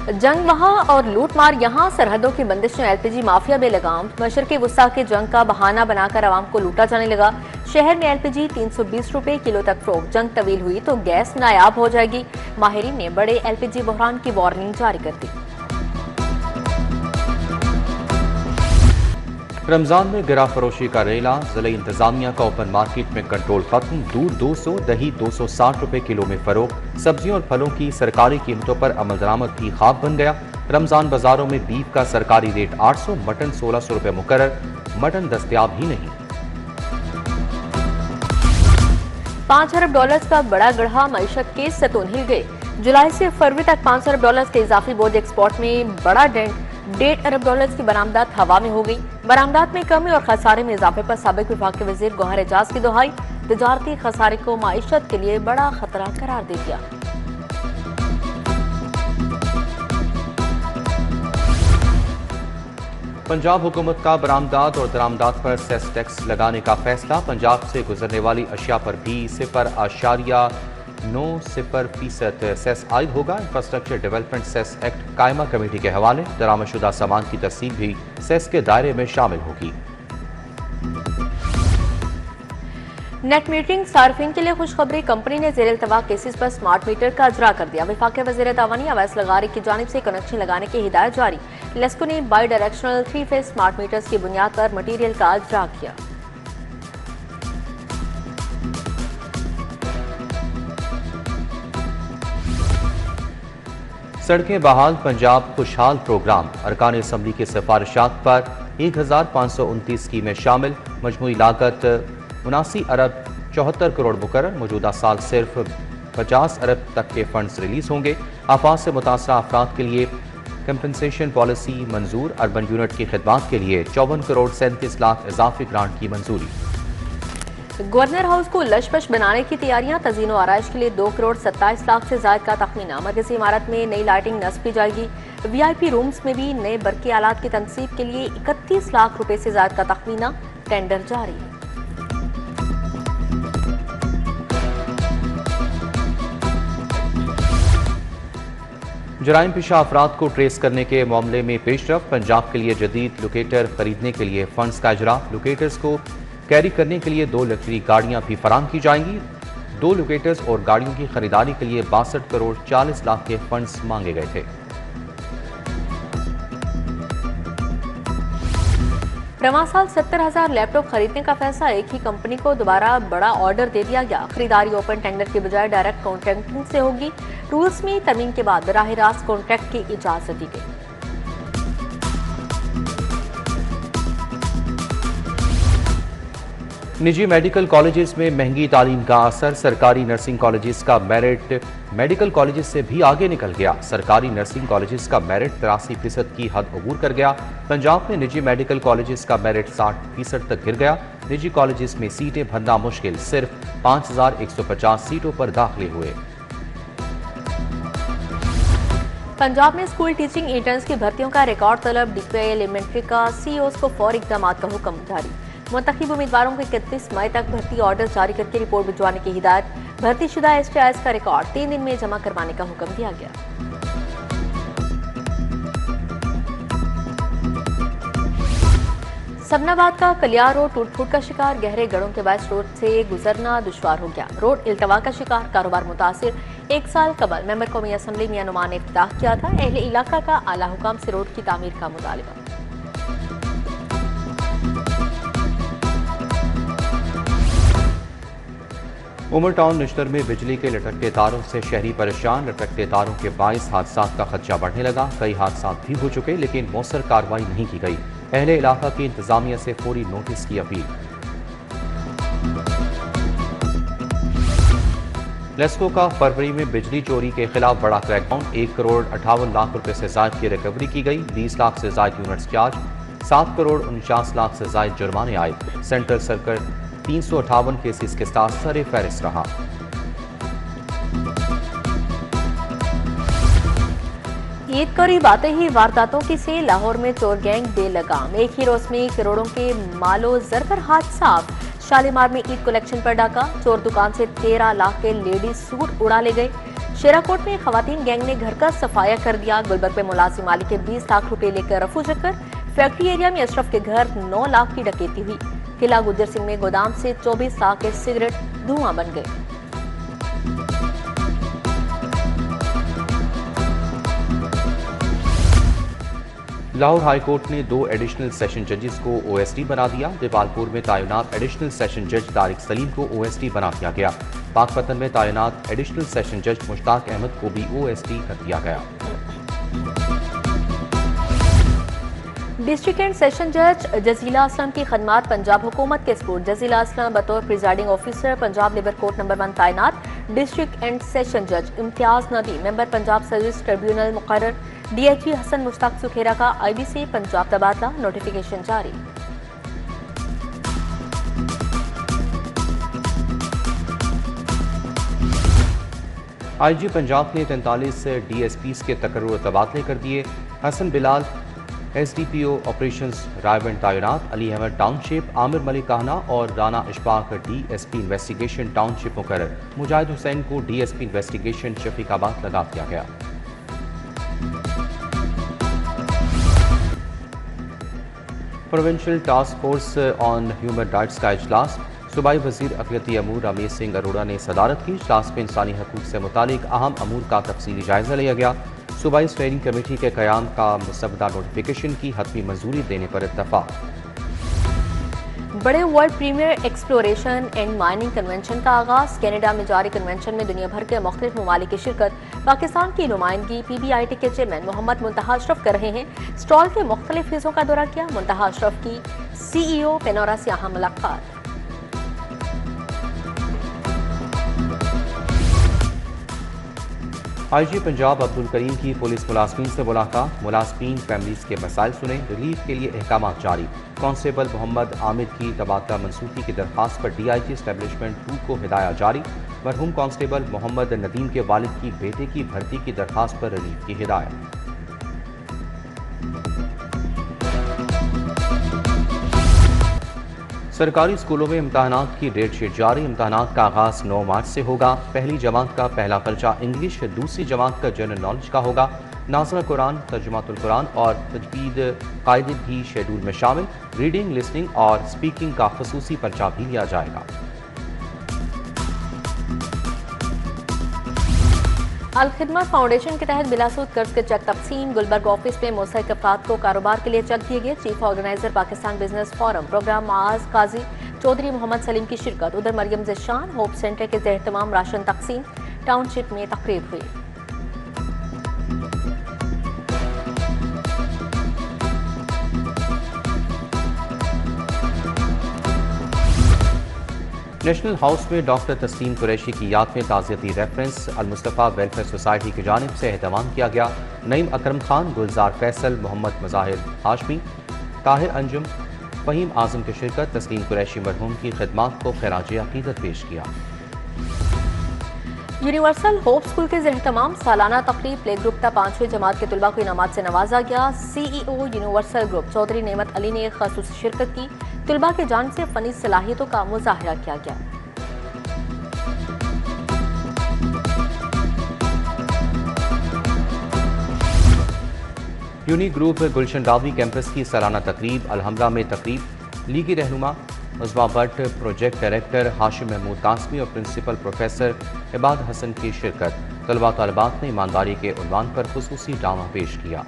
जंग वहां और लूटमार यहाँ, सरहदों की बंदिश में एलपीजी माफिया में लगाम। मशरक़ी वुस्ता के जंग का बहाना बनाकर आवाम को लूटा जाने लगा। शहर में एलपीजी 320 रुपए किलो तक फरोख्त। जंग तवील हुई तो गैस नायाब हो जाएगी। माहिरीन ने बड़े एलपीजी बहरान की वार्निंग जारी कर दी। रमजान में गिरा फरोशी का रेला। जिले इंतजामिया का ओपन मार्केट में कंट्रोल खत्म। दूध 200, दही 260 रुपए किलो में फरोख्त। सब्जियों और फलों की सरकारी कीमतों पर अमल दरामद भी ख्वाब बन गया। रमजान बाजारों में बीफ का सरकारी रेट 800, मटन 1600 रुपए मुकर्रर। मटन दस्तयाब ही नहीं। 5 अरब डॉलर्स का बड़ा गढ़ा, मईशत के सतून हिल गए। जुलाई से फरवरी तक 5 अरब डॉलर्स के इजाफी बोझ एक्सपोर्ट में बड़ा डेंट। 1.5 अरब डॉलर्स की बरामदात हवा में हो गई। बरामदात में कमी और खसारे में इजाफे पर साबिक विभाग के वजीर गौहर एजाज की दुहाई। तिजारती खसारे को माईशत के लिए बड़ा खतरा करार दे दिया। पंजाब हुकूमत का बरामदात और दरामदात पर सेस टैक्स लगाने का फैसला। पंजाब से गुजरने वाली अशिया पर भी 0.90% सेस आयद होगा। इंफ्रास्ट्रक्चर डेवलपमेंट सेस एक्ट कायमा कमेटी के हवाले दरामदशुदा सामान की तस्सील भी सेस के दायरे में शामिल होगी। नेट मीटरिंग सार्फिन के लिए खुशखबरी। कंपनी ने ज़ेर इल्तवा केसेस पर स्मार्ट मीटर का अजरा कर दिया। वफाक वज़ीर तावानी अवैस लगारी की जानिब से कनेक्शन लगाने की हिदायत जारी। लेस्को ने by directional 3 phase smart meters की बुनियाद पर मटीरियल का अजरा किया। सड़कें बहाल, पंजाब खुशहाल प्रोग्राम। अरकान असम्बली की सिफारिशात पर 1529 स्कीमें शामिल। मजमूई लागत 79 अरब 74 करोड़ मुकर्रर। मौजूदा साल सिर्फ 50 अरब तक के फंड्स रिलीज होंगे। आफात से मुतासरा अफराद के लिए कंपनसेशन पॉलिसी मंजूर। अर्बन यूनिट की खिदमात के लिए 54 करोड़ 37 लाख इजाफी ग्रांट की मंजूरी। गवर्नर हाउस को लशपश बनाने की तैयारियां। तज़ीन और आराइश के लिए 2 करोड़ 27 लाख से ज्यादा का तखमीना। मरकजी इमारत में नई लाइटिंग नस्ब की जाएगी। वीआईपी रूम्स में भी नए बरकी आलात की तनसीब के लिए 31 लाख रुपए से ज्यादा का तखमीना। टेंडर जारी है। जराइम पेशा अफराद को ट्रेस करने के मामले में पेशरफ। पंजाब के लिए जदीद लोकेटर खरीदने के लिए फंड्स का इजरा। लोकेटर्स को कैरी करने के लिए 2 लग्जरी गाड़ियां भी फराम की जाएंगी। 2 लोकेटर्स और गाड़ियों की खरीदारी के लिए 62 करोड़ 40 लाख के फंड्स मांगे गए थे। रवां साल 70,000 लैपटॉप खरीदने का फैसला। एक ही कंपनी को दोबारा बड़ा ऑर्डर दे दिया गया। खरीदारी ओपन टेंडर के बजाय डायरेक्ट कॉन्ट्रैक्टिंग से होगी। रूल्स में तरमीम के बाद बराह रास्त कॉन्ट्रैक्ट की इजाजत दी गई। निजी मेडिकल कॉलेजेस में महंगी तालीम का असर। सरकारी नर्सिंग कॉलेजेस का मेरिट मेडिकल कॉलेजेस से भी आगे निकल गया। सरकारी नर्सिंग कॉलेजेस का मेरिट 83% की हद अबूर कर गया। पंजाब में निजी मेडिकल कॉलेजेस का मेरिट 60% तक गिर गया। निजी कॉलेजेस में सीटें भरना मुश्किल। सिर्फ 5150 सीटों पर दाखिले हुए। पंजाब में स्कूल टीचिंग इंटर्न्स की भर्तियों का रिकॉर्ड तलब। डीपीआई एलिमेंट्री का सीईओ को फौरी इक़दाम का हुक्म जारी। मुंतखब उम्मीदवारों को 31 मई तक भर्ती ऑर्डर जारी करके रिपोर्ट भिजवाने की हिदायत। भर्ती शुदा एसटीआईएस का रिकॉर्ड 3 दिन में जमा करवाने का हुक्म दिया गया। सबनाबाद का कलियार रोड टूट फूट का शिकार। गहरे गढ़ों के बायस रोड से गुजरना दुश्वार हो गया। रोड इल्तवा का शिकार, कारोबार मुतासिर। 1 साल कबल मेंबर कौमी असम्बली मियां नुमान ने इफ्ताह किया था। अहले इलाका का आला हुकाम से रोड की तामीर का मुतालिबा। उमर टाउन निश्तर में बिजली के लटकते तारों से शहरी परेशान। लटकते तारों के बाइस हादसात का खदशा बढ़ने लगा। कई हादसात भी हो चुके लेकिन मौसर कार्रवाई नहीं की गई। अहले इलाका की इंतजामिया से फौरी नोटिस की अपील। लेस्को का फरवरी में बिजली चोरी के खिलाफ बड़ा क्रैकडाउन। 1 करोड़ 58 लाख रुपए से जायद की रिकवरी की गई। 20 लाख से जायद यूनिट्स चार्ज। 7 करोड़ 49 लाख से जायद जुर्माने आए। सेंट्रल सर्किट 358 केसेस के साथ सरे फहरिस्त रहा। ईद करीब आते ही वारदातों की से लाहौर में चोर गैंग बेलगाम। एक ही रोज में करोड़ों के मालो जर पर हाथ साफ। शालीमार में ईद कलेक्शन पर डाका। चोर दुकान से 13 लाख के लेडीज सूट उड़ा ले गए। शेराकोट में खवातीन गैंग ने घर का सफाया कर दिया। गुलबर्ग में मुलाजिम मालिक के 20 लाख रुपए लेकर रफू चक्कर। फैक्ट्री एरिया में अशरफ के घर 9 लाख की डकैती हुई। किला गुज्जर सिंह में गोदाम से 24 लाख के सिगरेट धुआं बन गए। लाहौर हाईकोर्ट ने 2 एडिशनल सेशन जजेस को ओएसडी बना दिया। जबालपुर में तैनात एडिशनल सेशन जज तारिक सलीम को ओएसडी बना दिया गया। पाकपतन में तैनात एडिशनल सेशन जज मुश्ताक अहमद को भी ओएसडी कर दिया गया। डिस्ट्रिक्ट एंड सेशन जज जजीला असलम की खदमात पंजाब हुकूमत के सपुर्द। जजीला असलम बतौर presiding officer Punjab labour court number 1 तैनात। डिस्ट्रिक्ट एंड सेशन जज इम्तियाज नदी मेंबर पंजाब सर्विस ट्रिब्यूनल मुकर्रर। डीआईजी हसन मुश्ताक सुखेरा का आईबी से पंजाब तबादला। नोटिफिकेशन जारी। आईजी पंजाब ने 43 डीएसपीज के तकर्रुर तबादले कर दिए। हसन बिलाल एसडीपीओ ऑपरेशंस रायबंद तैनात। अली अहमद टाउनशिप, आमिर मलिक कहना और Rana Ishfaq DSP investigation township मुकर्रर। मुजाहिद हुसैन को डीएसपी इन्वेस्टिगेशन शफीकाबाद लगा दिया गया। Provincial task force on human rights का इजलास। सूबाई वजीर अक़लियती अमूर रमेश सिंह अरोड़ा ने सदारत की। इजलास में इंसानी हकूक़ से मुतालिक अहम अमूर का तफसीली जायजा लिया गया। सूबाई स्टेयरिंग कमेटी के क़याम का मुसवदा नोटिफिकेशन की हतमी मंजूरी देने पर इत्तफाक। बड़े world premier exploration and mining convention का आगाज। कनाडा में जारी कन्वेंशन में दुनिया भर के मुख्तलिफ ममालिक की शिरकत। पाकिस्तान की नुमाइंदगी पीबीआईटी के चेयरमैन मोहम्मद मुंतहा अशरफ कर रहे हैं। स्टॉल के मुख्तलिफ हिस्सों का दौरा किया। मुंतहा अशरफ की सीईओ पेनोरा से अहम मुलाकात। आईजी पंजाब अब्दुल करीम की पुलिस मुलाजमीन से मुलाकात। मुलाजमीन फैमिलीज के मसाइल सुने। रिलीफ के लिए अहकाम जारी। कांस्टेबल मोहम्मद आमिर की तबादला मनसूखी की दरखास्त पर डीआईजी एस्टेब्लिशमेंट 2 को हिदायत जारी। मरहूम कांस्टेबल मोहम्मद नदीम के वालिद की बेटे की भर्ती की दरखास्त पर रिलीफ की हिदायत। सरकारी स्कूलों में इम्तहानात की डेट शीट जारी। इम्तहानात का आगाज 9 मार्च से होगा। पहली जमात का पहला पर्चा इंग्लिश, दूसरी जमात का जनरल नॉलेज का होगा। नाज़िल कुरान, तर्जुमातुल कुरान और तजवीद कायदे भी शेड्यूल में शामिल। रीडिंग, लिसनिंग और स्पीकिंग का खसूसी पर्चा भी लिया जाएगा। अल खिदमत फाउंडेशन के तहत बिलासूद कर्ज के चेक तकसीम। गुलबर्ग ऑफिस में मुस्तहिक अफराद को कारोबार के लिए चेक दिए गए। Chief organiser Pakistan business forum programme Maaz Qazi Chaudhary Mohammad Salim की शिरकत। उधर मरियम ज़िशान होप सेंटर के ज़ेर-ए-तमाम राशन तकसीम। टाउनशिप में तकरीब हुई। नेशनल हाउस में डॉक्टर तस्लीम कुरैशी की याद में ताज़ियती रेफरेंस अल मुस्तफ़ा वेलफेयर सोसाइटी की जानिब से एहतमाम किया गया। नईम अकरम खान, गुलजार फैसल, मोहम्मद मज़ाहिर हाशमी, ताहिर अंजुम, फ़हीम आज़म की शिरकत। तस्लीम कुरैशी मरहूम की खिदमात को खैराज अक़ीदत पेश किया। यूनिवर्सल होप स्कूल के ज़ेर-ए-तमाम सालाना तकरीब प्ले ग्रुप का 5वीं जमात के तुलबा को इनामात से नवाजा गया। सीईओ यूनिवर्सल ग्रुप चौधरी नेमत अली ने ख़ासूस शिरकत की। तुलबा के जान से फ़नी सलाहियतों का मुज़ाहरा किया गया। यूनी ग्रुप गुलशन रावी कैंपस की सालाना तकरीब। अलहमरा में तकरीब लीगी रहनुमा उज़मा भट्ट, प्रोजेक्ट डायरेक्टर हाशिम महमूद कासमी और प्रिंसिपल प्रोफेसर इबाद हसन की शिरकत। तलबा तलबात ने ईमानदारी के उन्वान पर खुसूसी ड्रामा पेश किया।